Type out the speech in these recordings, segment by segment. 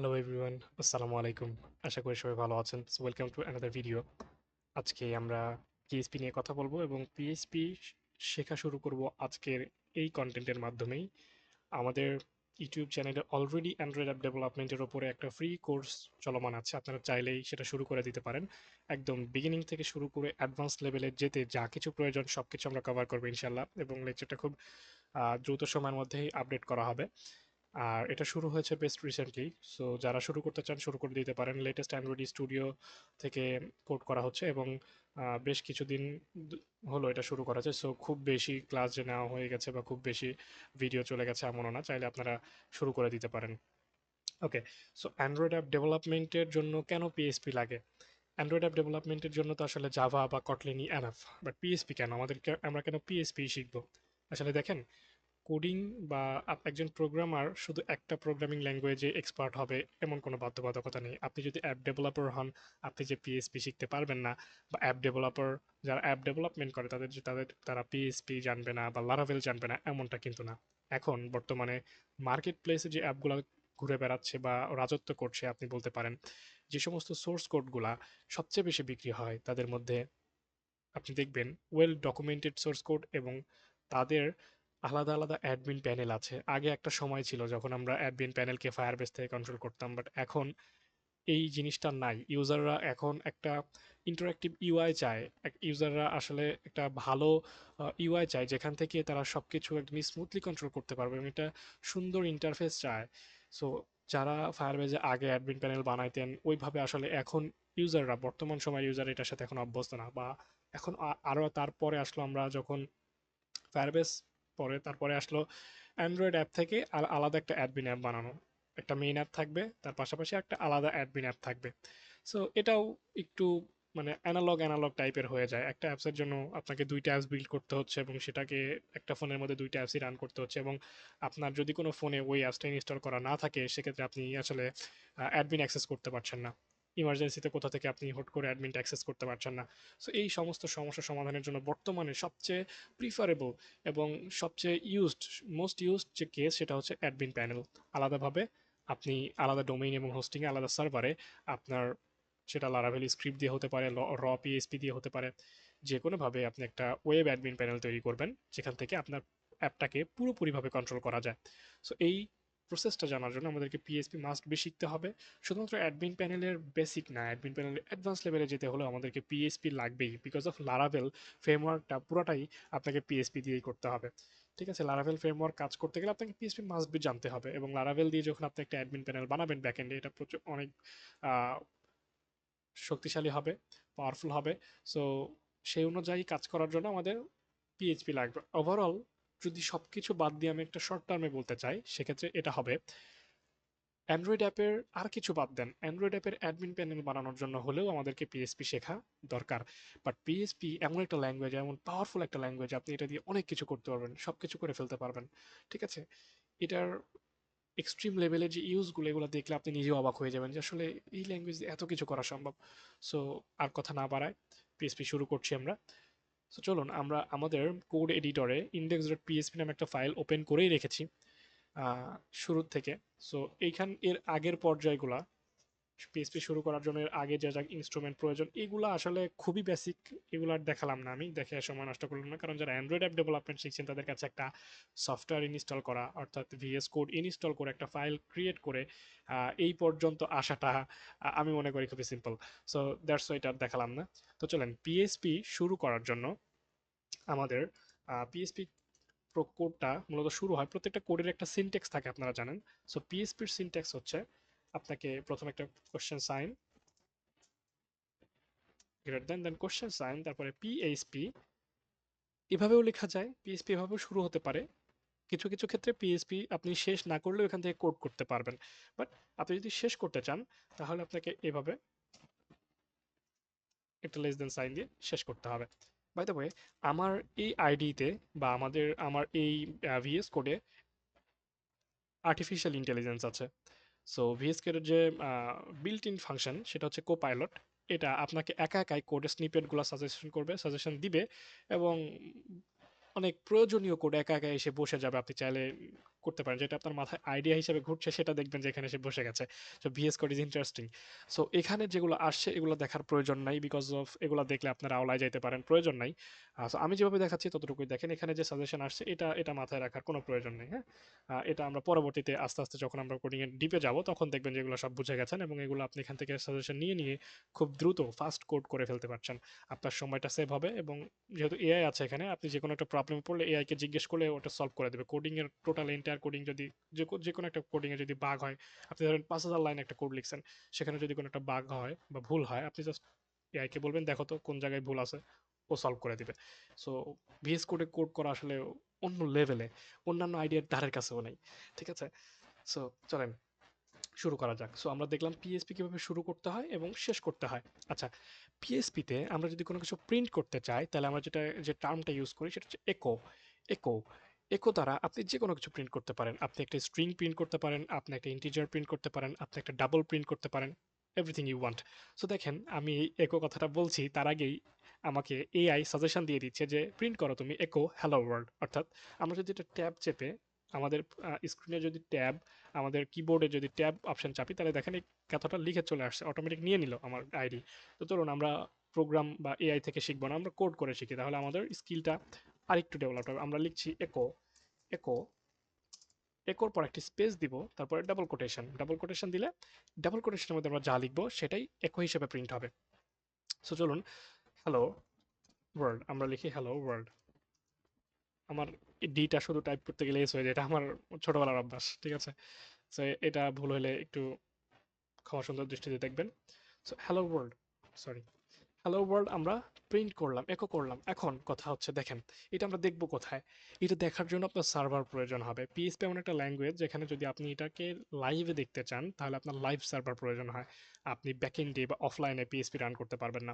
Hello everyone, আসসালামু আলাইকুম। আশা করি সবাই ভালো আছেন। So welcome to another video. আজকে আমরা পিএইচপি নিয়ে কথা বলবো এবং পিএইচপি শেখা শুরু করব আজকের এই কন্টেন্টের মাধ্যমেই। আমাদের ইউটিউব চ্যানেলে অলরেডি অ্যান্ড্রয়েড অ্যাপ ডেভেলপমেন্টের ওপরে একটা ফ্রি কোর্স চলমান আছে। আপনারা চাইলেই সেটা শুরু করে দিতে পারেন। একদম বিগিনিং থেকে শুরু করে অ্যাডভান্স লেভেলে যেতে যা কিছু প্রয়োজন সবকিছু আমরা কভার করবো ইনশাল্লাহ, এবং লেকচারটা খুব দ্রুত সময়ের মধ্যেই আপডেট করা হবে। আর এটা শুরু হয়েছে বেস্ট রিসেন্টলি। সো যারা শুরু করতে চান শুরু করে দিতে পারেন। লেটেস্ট অ্যান্ড্রয়েড স্টুডিও থেকে পোর্ট করা হচ্ছে এবং বেশ কিছুদিন হলো এটা শুরু করা হচ্ছে। সো খুব বেশি ক্লাস যে নেওয়া হয়ে গেছে বা খুব বেশি ভিডিও চলে গেছে এমনও না, চাইলে আপনারা শুরু করে দিতে পারেন। ওকে, সো অ্যান্ড্রয়েড অ্যাপ ডেভেলপমেন্টের জন্য কেন পিএসপি লাগে? অ্যান্ড্রয়েড অ্যাপ ডেভেলপমেন্টের জন্য তো আসলে জাভা বা কটলিনই এনাফ, বাট পিএসপি কেন আমরা কেন পিএসপি শিখবো? আসলে দেখেন, কোডিং বা একজন প্রোগ্রামার শুধু একটা প্রোগ্রামিং ল্যাঙ্গুয়েজে এক্সপার্ট হবে এমন কোনো বাধ্যবাধকতা নেই। আপনি যদি অ্যাপ ডেভেলপার হন, আপনি যে পিএসপি শিখতে পারবেন না, বা অ্যাপ ডেভেলপার যারা অ্যাপ ডেভেলপমেন্ট করে তারা পিএসপি জানবে না বা লারাভেল জানবে না, এমনটা কিন্তু না। এখন বর্তমানে মার্কেট প্লেসে যে অ্যাপগুলো ঘুরে বেড়াচ্ছে বা রাজত্ব করছে আপনি বলতে পারেন, যে সমস্ত সোর্স কোডগুলা সবচেয়ে বেশি বিক্রি হয় তাদের মধ্যে আপনি দেখবেন ওয়েল ডকুমেন্টেড সোর্স কোড এবং তাদের আলাদা আলাদা অ্যাডমিন প্যানেল আছে। আগে একটা সময় ছিল যখন আমরা অ্যাডমিন প্যানেলকে ফায়ারবেস থেকে কন্ট্রোল করতাম, বাট এখন এই জিনিসটা নাই। ইউজাররা এখন একটা ইন্টারঅ্যাক্টিভ ইউআই চায়। ইউজাররা আসলে একটা ভালো ইউআই চায় যেখান থেকে তারা সবকিছু একদম স্মুথলি কন্ট্রোল করতে পারবে এবং একটা সুন্দর ইন্টারফেস চায়। সো যারা ফায়ারবেজে আগে অ্যাডমিন প্যানেল বানাইতেন ওইভাবে আসলে এখন ইউজাররা, বর্তমান সময়ের ইউজার এটার সাথে এখন অভ্যস্ত না। বা এখন আরও তারপরে আসলো আমরা যখন ফায়ারবেস পরে তারপরে আসলো অ্যান্ড্রয়েড অ্যাপ থেকে আর আলাদা একটা অ্যাডমিন অ্যাপ বানানো। একটা মেইন অ্যাপ থাকবে, তার পাশাপাশি একটা আলাদা অ্যাডমিন অ্যাপ থাকবে। সো এটাও একটু মানে অ্যানালগ অ্যানালগ টাইপের হয়ে যায়। একটা অ্যাপসের জন্য আপনাকে দুইটা অ্যাপস বিল্ড করতে হচ্ছে এবং সেটাকে একটা ফোনের মধ্যে দুইটা অ্যাপসই রান করতে হচ্ছে, এবং আপনার যদি কোনো ফোনে ওই অ্যাপসটা ইনস্টল করা না থাকে সেক্ষেত্রে আপনি আসলে অ্যাডমিন অ্যাক্সেস করতে পারছেন না। ইমার্জেন্সিতে কোথা থেকে আপনি হুট করে অ্যাডমিনটা অ্যাক্সেস করতে পারছেন না। সো এই সমস্ত সমস্যা সমাধানের জন্য বর্তমানে সবচেয়ে প্রিফারেবল এবং সবচেয়ে মোস্ট ইউজড যে কেস সেটা হচ্ছে অ্যাডমিন প্যানেল। আলাদাভাবে আপনি আলাদা ডোমেইন এবং হোস্টিংয়ে আলাদা সার্ভারে আপনার, সেটা লারাভেল স্ক্রিপ্ট দিয়ে হতে পারে, পিএসপি দিয়ে হতে পারে, যে কোনোভাবে আপনি একটা ওয়েব অ্যাডমিন প্যানেল তৈরি করবেন যেখান থেকে আপনার অ্যাপটাকে পুরোপুরিভাবে কন্ট্রোল করা যায়। সো এই প্রসেসটা জানার জন্য আমাদেরকে পিএসপি মাস্ট বি শিখতে হবে। শুধুমাত্র অ্যাডমিন প্যানেলের বেসিক না, অ্যাডমিন প্যানেলের অ্যাডভান্স লেভেলে যেতে হলেও আমাদেরকে পিএসপি লাগবেই, বিকজ অফ লারাভেল ফ্রেমওয়ার্কটা পুরোটাই আপনাকে পিএসপি দিয়েই করতে হবে। ঠিক আছে, লারাভেল ফ্রেমওয়ার্ক কাজ করতে গেলে আপনাকে পিএসপি মাস্ট বি জানতে হবে, এবং লারাভেল দিয়ে যখন আপনি একটা অ্যাডমিন প্যানেল বানাবেন ব্যাকএন্ডে, এটা প্রচুর অনেক আহ, শক্তিশালী হবে, পাওয়ারফুল হবে। সো সেই অনুযায়ী কাজ করার জন্য আমাদের পিএইচপি লাগবে। ওভারঅল যদি সবকিছু বাদ দিয়ে আমি একটা শর্ট টার্মে বলতে চাই সেক্ষেত্রে এটা হবে, অ্যান্ড্রয়েড অ্যাপের আর কিছু বাদ দেন, অ্যান্ড্রয়েড অ্যাপের অ্যাডমিন প্যানেল বানানোর জন্য হলেও আমাদেরকে পিএসপি শেখা দরকার। বাট পিএসপি এমন একটা ল্যাঙ্গুয়েজ, এমন পাওয়ারফুল একটা ল্যাঙ্গুয়েজ, আপনি এটা দিয়ে অনেক কিছু করতে পারবেন, সব কিছু করে ফেলতে পারবেন। ঠিক আছে, এটার এক্সট্রিম লেভেলের যে ইউজগুলো এগুলো দেখলে আপনি নিজেও অবাক হয়ে যাবেন যে আসলে এই ল্যাঙ্গুয়েজ দিয়ে এত কিছু করা সম্ভব। সো আর কথা না বাড়ায় পিএসপি শুরু করছি আমরা। সো চলুন আমরা আমাদের কোড এডিটরে ইন্ডেক্স ডট পিএসপি নামে একটা ফাইল ওপেন করেই রেখেছি শুরুর থেকে। সো এর আগের পর্যায়গুলা পিএসপি শুরু করার জন্য এর আগে যা যা ইনস্ট্রুমেন্ট প্রয়োজন এগুলো আসলে খুবই বেসিক। এগুলো আর দেখালাম না, আমি দেখে সময় নষ্ট করলাম না, কারণ যারা অ্যান্ড্রয়েড অ্যাপ ডেভেলপমেন্ট শিখছেন তাদের কাছে একটা সফটওয়্যার ইনস্টল করা অর্থাৎ ভিএস কোড ইনস্টল করে একটা ফাইল ক্রিয়েট করে এই পর্যন্ত আসাটা আমি মনে করি খুবই সিম্পল। সো দ্যাটস ওয়াই এটা আর দেখালাম না। তো চলেন পিএসপি শুরু করার জন্য আমাদের পিএসপি কোডটা মূলত শুরু হয়, প্রত্যেকটা কোডের একটা সিনট্যাক্স থাকে আপনারা জানেন। সো পিএসপির সিনট্যাক্স হচ্ছে আপনাকে প্রথমে একটা question sign greater than question sign, তারপরে পিএইচপি। এভাবেও লেখা যায়, পিএইচপি এভাবেও শুরু হতে পারে। কিছু কিছু ক্ষেত্রে পিএইচপি আপনি শেষ না করলেও এখান থেকে কোড করতে পারবেন, বাট আপনি যদি শেষ করতে চান তাহলে আপনাকে এভাবে একটা লেস দেন সাইন দিয়ে শেষ করতে হবে। বাই দ্য ওয়ে, আমার এই আইডিতে বা আমার এই ভিএস কোডে আর্টিফিশিয়াল ইন্টেলিজেন্স আছে। সো ভিএস কোডের যে বিল্ট ইন ফাংশন সেটা হচ্ছে কোপাইলট। এটা আপনাকে একা একাই কোডের স্নিপেটগুলো সাজেশন দিবে, এবং অনেক প্রয়োজনীয় কোড একা একা এসে বসে যাবে। আপনি চাইলে করতে পারেন, যেটা আপনার মাথায় আইডিয়া হিসেবে ঘুরছে সেটা দেখবেন যে এখানে এসে বসে গেছে। So VS code is interesting. So এখানে যেগুলো আসছে এগুলো দেখার প্রয়োজন নাই, বিকজ অফ এগুলো দেখলে আপনারা আওলায় যাইতে পারেন, প্রয়োজন নাই। সো আমি যেভাবে দেখাচ্ছি ততটুকুই দেখেন, এখানে যে সাজেশন আসছে এটা এটা মাথায় রাখার কোনো প্রয়োজন নেই। হ্যাঁ, এটা আমরা পরবর্তীতে আস্তে আস্তে যখন আমরা কোডিং এর ডিপে যাব তখন দেখবেন যে এগুলো সব বুঝে গেছেন, এবং এগুলো আপনি এখান থেকে সাজেশন নিয়ে নিয়ে খুব দ্রুত ফাস্ট কোড করে ফেলতে পারছেন। আপনার সময়টা সেভ হবে, এবং যেহেতু এআই আছে এখানে, আপনি যে কোনো একটা প্রবলেম পড়লে এআই কে জিজ্ঞেস করলে ওটা সলভ করে দেবে। কোডিং এর টোটাল এন্টায়ার কোডিং যদি যে কোনো একটা কোডিং এ যদি বাগ হয়, আপনি ধরেন 5,000 লাইন একটা কোড লিখছেন, সেখানে যদি কোনো একটা বাগ হয় বা ভুল হয়, আপনি জাস্ট এআই কে বলবেন দেখো তো কোন জায়গায় ভুল আছে, ও সলভ করে দিবে। সো ভিএস কোডে কোড করা আসলে অন্য লেভেলে, অন্যান্য আইডিয়ার ধারের কাছেও নাই। ঠিক আছে, সো চলেন শুরু করা যাক। সো আমরা দেখলাম পিএসপি কিভাবে শুরু করতে হয় এবং শেষ করতে হয়। আচ্ছা, পিএসপিতে আমরা যদি কোনো কিছু প্রিন্ট করতে চাই, তাহলে আমরা যে টার্মটা ইউজ করি সেটা হচ্ছে একো। একো একো দ্বারা আপনি যে কোনো কিছু প্রিন্ট করতে পারেন। আপনি একটা স্ট্রিং প্রিন্ট করতে পারেন, আপনি একটা ইন্টিজার প্রিন্ট করতে পারেন, আপনি একটা ডাবল প্রিন্ট করতে পারেন, এভরিথিং ইউ ওয়ান্ট। সো দেখেন, আমি এই একো কথাটা বলছি তার আগেই আমাকে এআই সাজেশন দিয়ে দিচ্ছে যে প্রিন্ট করো তুমি একো হ্যালো ওয়ার্ল্ড। অর্থাৎ আমরা যদি এটা ট্যাব চেপে আমাদের স্ক্রিনে যদি ট্যাব, আমাদের কিবোর্ডে যদি ট্যাব অপশন চাপি, তাহলে দেখেন এই কথাটা লিখে চলে আসছে, অটোমেটিক নিয়ে নিল আমার আইডি। তো ধরুন আমরা প্রোগ্রাম বা এআই থেকে শিখবো না, আমরা কোড করে শিখি, তাহলে আমাদের স্কিলটা আরেকটু ডেভেলপ হবে। আমরা লিখছি একো, একো, একর পর একটি স্পেস দিব, তারপরে ডাবল কোটেশন, ডাবল কোটেশন দিলে ডাবল কোটেশনের মধ্যে আমরা যা লিখবো সেটাই একো হিসেবে প্রিন্ট হবে। সো চলুন, হ্যালো ওয়ার্ল্ড আমরা লিখি, হ্যালো ওয়ার্ল্ড। আমার ডিটা শুধু টাইপ করতে গেলে এস হয়ে যায়, এটা আমার ছোটবেলার অভ্যাস। ঠিক আছে, সো এটা ভুল হলে একটু ক্ষমা সুন্দর দৃষ্টিতে দেখবেন। So hello world, sorry, hello world আমরা প্রিন্ট করলাম, একো করলাম। এখন কথা হচ্ছে দেখেন, এটা আমরা দেখবো কোথায়? এটা দেখার জন্য আপনার সার্ভার প্রয়োজন হবে। পিএইচপি এমন একটা ল্যাঙ্গুয়েজ যেখানে যদি আপনি এটাকে লাইভে দেখতে চান, তাহলে আপনার লাইভ সার্ভার প্রয়োজন হয়। আপনি ব্যাকএন্ডে বা অফলাইনে পিএইচপি রান করতে পারবেন না।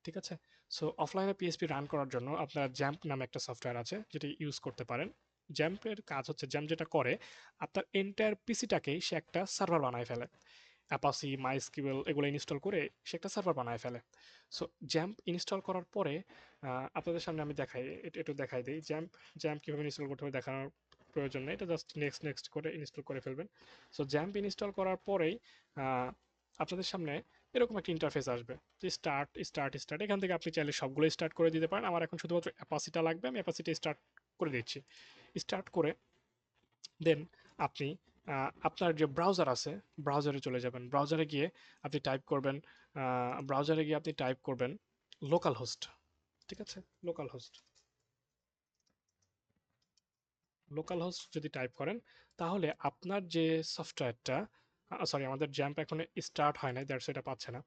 ঠিক আছে, সো অফলাইনে পিএইচপি রান করার জন্য আপনার জ্যাম্প নামে একটা সফটওয়্যার আছে যেটা ইউজ করতে পারেন। জ্যাম্পের কাজ হচ্ছে, জ্যাম্প যেটা করে আপনার এন্টায়ার পিসিটাকেই সে একটা সার্ভার বানায় ফেলে। অ্যাপাসি, মাইস্কিউএল এগুলো ইনস্টল করে সে একটা সার্ভার বানায় ফেলে। সো জ্যাম্প ইনস্টল করার পরে আপনাদের সামনে আমি দেখাই, এটা একটু দেখাই দিই। জ্যাম্প জ্যাম্প কীভাবে ইনস্টল করতে হবে দেখানোর প্রয়োজন নেই, এটা জাস্ট নেক্সট নেক্সট করে ইনস্টল করে ফেলবেন। সো জ্যাম্প ইনস্টল করার পরেই আপনাদের সামনে এরকম একটা ইন্টারফেস আসবে যে স্টার্ট স্টার্ট স্টার্ট। এখান থেকে আপনি চাইলে সবগুলো স্টার্ট করে দিতে পারেন। আমার এখন শুধুমাত্র অ্যাপাসিটা লাগবে, আমি অ্যাপাসিটা স্টার্ট করে দিচ্ছি। স্টার্ট করে দেন আপনি আপনার যে ব্রাউজার আছে, ব্রাউজারে চলে যাবেন। ব্রাউজারে গিয়ে আপনি টাইপ করবেন, ব্রাউজারে গিয়ে আপনি টাইপ করবেন লোকাল হোস্ট। ঠিক আছে, লোকাল হোস্ট, লোকাল হোস্ট যদি টাইপ করেন, তাহলে আপনার যে সফটওয়্যারটা, সরি আমাদের জ্যাম্প এখন স্টার্ট হয় নাই, দ্যাটস এটা পাচ্ছে না।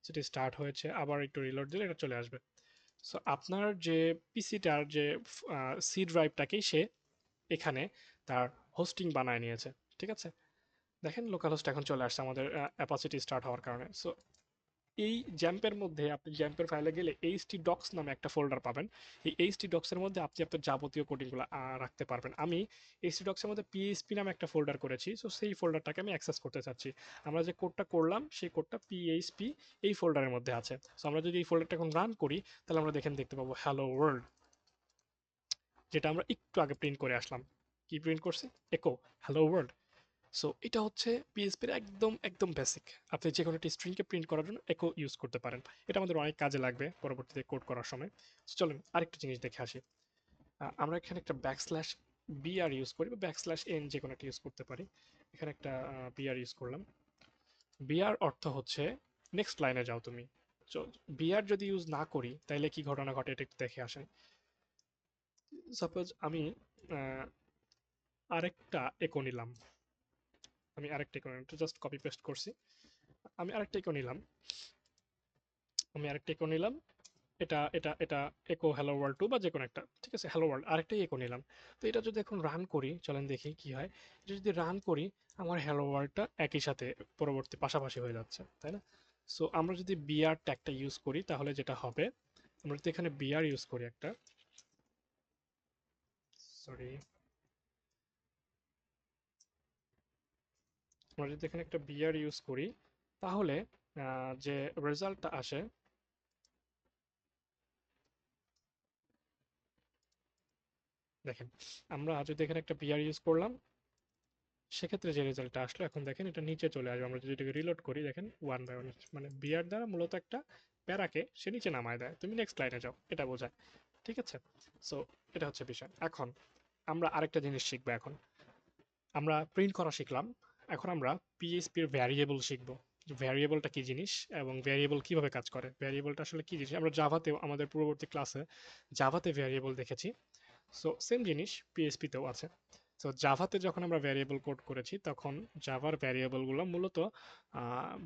সেটা স্টার্ট হয়েছে, আবার একটু রিলোড দিলে এটা চলে আসবে। সো আপনার যে পিসিটার যে সি ড্রাইভটাকেই সে এখানে তার হোস্টিং বানায় নিয়েছে। ঠিক আছে, দেখেন লোকাল হোস্ট এখন চলে আসছে আমাদের অ্যাপাসিটি স্টার্ট হওয়ার কারণে। সো এই জ্যাম্পের মধ্যে আপনি জ্যাম্পের ফাইলে গেলে এইচটি ডক্স নামে একটা ফোল্ডার পাবেন। এই এইচটি ডক্সের মধ্যে আপনি আপনার যাবতীয় কোডিংগুলো রাখতে পারবেন। আমি এইচটি ডক্সের মধ্যে পিএইচপি নামে একটা ফোল্ডার করেছি, সো সেই ফোল্ডারটাকে আমি অ্যাক্সেস করতে চাচ্ছি। আমরা যে কোডটা করলাম সেই কোডটা পিএইচপি এই ফোল্ডারের মধ্যে আছে। সো আমরা যদি এই ফোল্ডারটা এখন রান করি, তাহলে আমরা দেখতে পাবো হ্যালো ওয়ার্ল্ড, যেটা আমরা একটু আগে প্রিন্ট করে আসলাম। কি প্রিন্ট করছি? একো হ্যালো ওয়ার্ল্ড। সো এটা হচ্ছে পিএইচপির একদম একদম বেসিক। আপনি যে কোনো একটা স্ট্রিংকে প্রিন্ট করার জন্য একো ইউজ করতে পারেন। এটা আমাদের অনেক কাজে লাগবে পরবর্তীতে কোড করার সময়। So চলুন আরেকটা জিনিস দেখে আসি। আমরা এখানে একটা ব্যাকস্ল্যাশ বিআর ইউজ করি, বা ব্যাকস্ল্যাশ এন যে কোনো একটা ইউজ করতে পারি। এখানে একটা বিআর ইউজ করলাম। বিআর অর্থ হচ্ছে নেক্সট লাইনে যাও তুমি। বিআর যদি ইউজ না করি তাহলে কি ঘটনা ঘটে এটা একটু দেখে আসেন। সাপোজ আমি আহ, আরেকটা একো নিলাম, আমি আরেকটা একো নিলাম, জাস্ট কপি পেস্ট করছি। আমি আরেকটা একো নিলাম, আমি আরেকটা একো নিলাম, এটা এটা এটা একো হ্যালো ওয়ার্ল্ড টু বা যে কোনো একটা। ঠিক আছে, হ্যালো ওয়ার্ল্ড আরেকটাই একো নিলাম। তো এটা যদি এখন রান করি, চলেন দেখি কি হয়। এটা যদি রান করি, আমার হ্যালো ওয়ার্ল্ডটা একই সাথে পরবর্তী পাশাপাশি হয়ে যাচ্ছে, তাই না? সো আমরা যদি বিআর ট্যাগটা ইউজ করি তাহলে যেটা হবে, আমরা যদি এখানে বিআর ইউজ করি একটা, সরি, আমরা যদি এখানে একটা বিআর ইউজ করি, তাহলে যে রেজাল্টটা আসে, দেখেন আমরা যদি এখানে একটা বিআর ইউজ করলাম, সেক্ষেত্রে যে রেজাল্টটা আসলো এখন দেখেন এটা নিচে চলে আসবে। আমরা যদি এটাকে রিলোড করি দেখেন 1 বাই 1 মানে বিআর দ্বারা মূলত একটা প্যারাকে সে নিচে নামায় দেয়, তুমি নেক্সট লাইনে যাও, এটা বোঝায়। ঠিক আছে, সো এটা হচ্ছে বিষয়। এখন আমরা আরেকটা জিনিস শিখবো। এখন আমরা প্রিন্ট করা শিখলাম, এখন আমরা পিএইচপির ভ্যারিয়েবল শিখবো। ভ্যারিয়েবলটা কি জিনিস এবং ভ্যারিয়েবল কিভাবে কাজ করে, ভ্যারিয়েবলটা আসলে কি জিনিস। আমরা জাভাতেও আমাদের পূর্ববর্তী ক্লাসে জাভাতে ভ্যারিয়েবল দেখেছি, সো সেম জিনিস পিএইচপিতেও আছে। সো জাভাতে যখন আমরা ভ্যারিয়েবল কোড করেছি তখন জাভার ভ্যারিয়েবলগুলো মূলত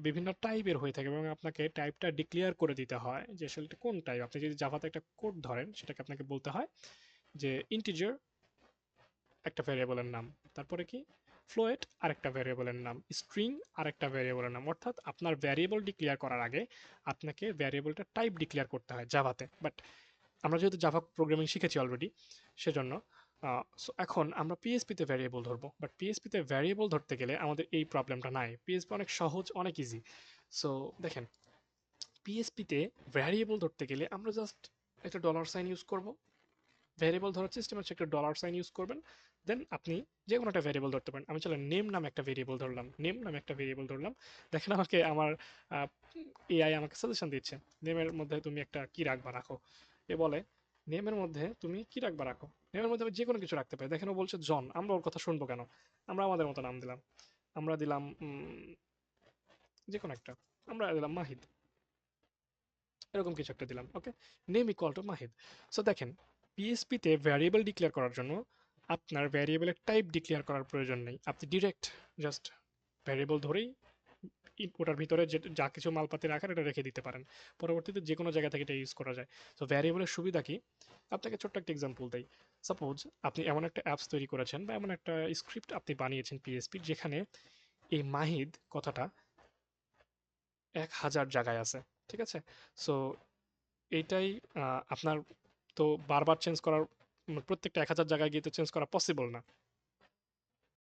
বিভিন্ন টাইপের হয়ে থাকে এবং আপনাকে টাইপটা ডিক্লেয়ার করে দিতে হয় যে আসলে এটা কোন টাইপ। আপনি যদি জাভাতে একটা কোড ধরেন সেটাকে আপনাকে বলতে হয় যে ইন্টিজার একটা ভ্যারিয়েবলের নাম, তারপরে কি ফ্লোয়েট আরেকটা ভ্যারিয়েবলের নাম, স্ট্রিং আরেকটা ভ্যারিয়েবলের নাম। অর্থাৎ আপনার ভ্যারিয়েবল ডিক্লেয়ার করার আগে আপনাকে ভ্যারিয়েবলটা টাইপ ডিক্লেয়ার করতে হয় জাভাতে। বাট আমরা যেহেতু জাভা প্রোগ্রামিং শিখেছি অলরেডি, সেজন্য সো এখন আমরা পিএসপিতে ভ্যারিয়েবল ধরবো। বাট পিএসপিতে ভ্যারিয়েবল ধরতে গেলে আমাদের এই প্রবলেমটা নাই, পিএসপি অনেক সহজ, অনেক ইজি। সো দেখেন, পিএসপিতে ভ্যারিয়েবল ধরতে গেলে আমরা জাস্ট একটা ডলার সাইন ইউজ করব। ভ্যারিয়েবল ধরার সিস্টেম হচ্ছে একটা ডলার সাইন ইউজ করবেন, দেন আপনি যে কোনো একটা ভ্যারিয়েবল ধরতে পারেন। আমি চলেন নেম নামে একটা ভ্যারিয়েবল ধরলাম, নেম নামে একটা ভ্যারিয়েবল ধরলাম। দেখেন আমাকে আমার এআই আমাকে সাজেশন দিচ্ছে, নেমের মধ্যে তুমি একটা কি রাখবা রাখো। এ বলে নেমের মধ্যে তুমি কি রাখবা রাখো, নেমের মধ্যে আমি যে কোনো কিছু রাখতে পারি। দেখেন ও বলছে জন, আমরা ওর কথা শুনবো কেন, আমরা আমাদের মতো নাম দিলাম। আমরা দিলাম যে কোনো একটা, আমরা দিলাম মাহিদ, এরকম কিছু একটা দিলাম। Okay, name equal to Mahid. So দেখেন, পিএসপিতে ভ্যারিয়েবল ডিক্লেয়ার করার জন্য আপনার ভ্যারিয়েবলের টাইপ ডিক্লেয়ার করার প্রয়োজন নেই। আপনি ডিরেক্ট জাস্ট ভ্যারিয়েবল ধরেই ওটার ভিতরে যে যা কিছু মালপাতি রাখার এটা রেখে দিতে পারেন। পরবর্তীতে যে কোনো জায়গা থেকে এটা ইউজ করা যায়। তো ভ্যারিয়েবলের সুবিধা কি, আপনাকে ছোট্ট একটা এক্সাম্পল দেই। সাপোজ আপনি এমন একটা অ্যাপস তৈরি করেছেন বা এমন একটা স্ক্রিপ্ট আপনি বানিয়েছেন পিএসপির, যেখানে এই মাহিদ কথাটা 1000 জায়গায় আছে। ঠিক আছে, সো এইটাই আপনার তো বারবার চেঞ্জ করার, প্রত্যেকটা 1000 জায়গায় গিয়ে তো চেঞ্জ করা পসিবল না।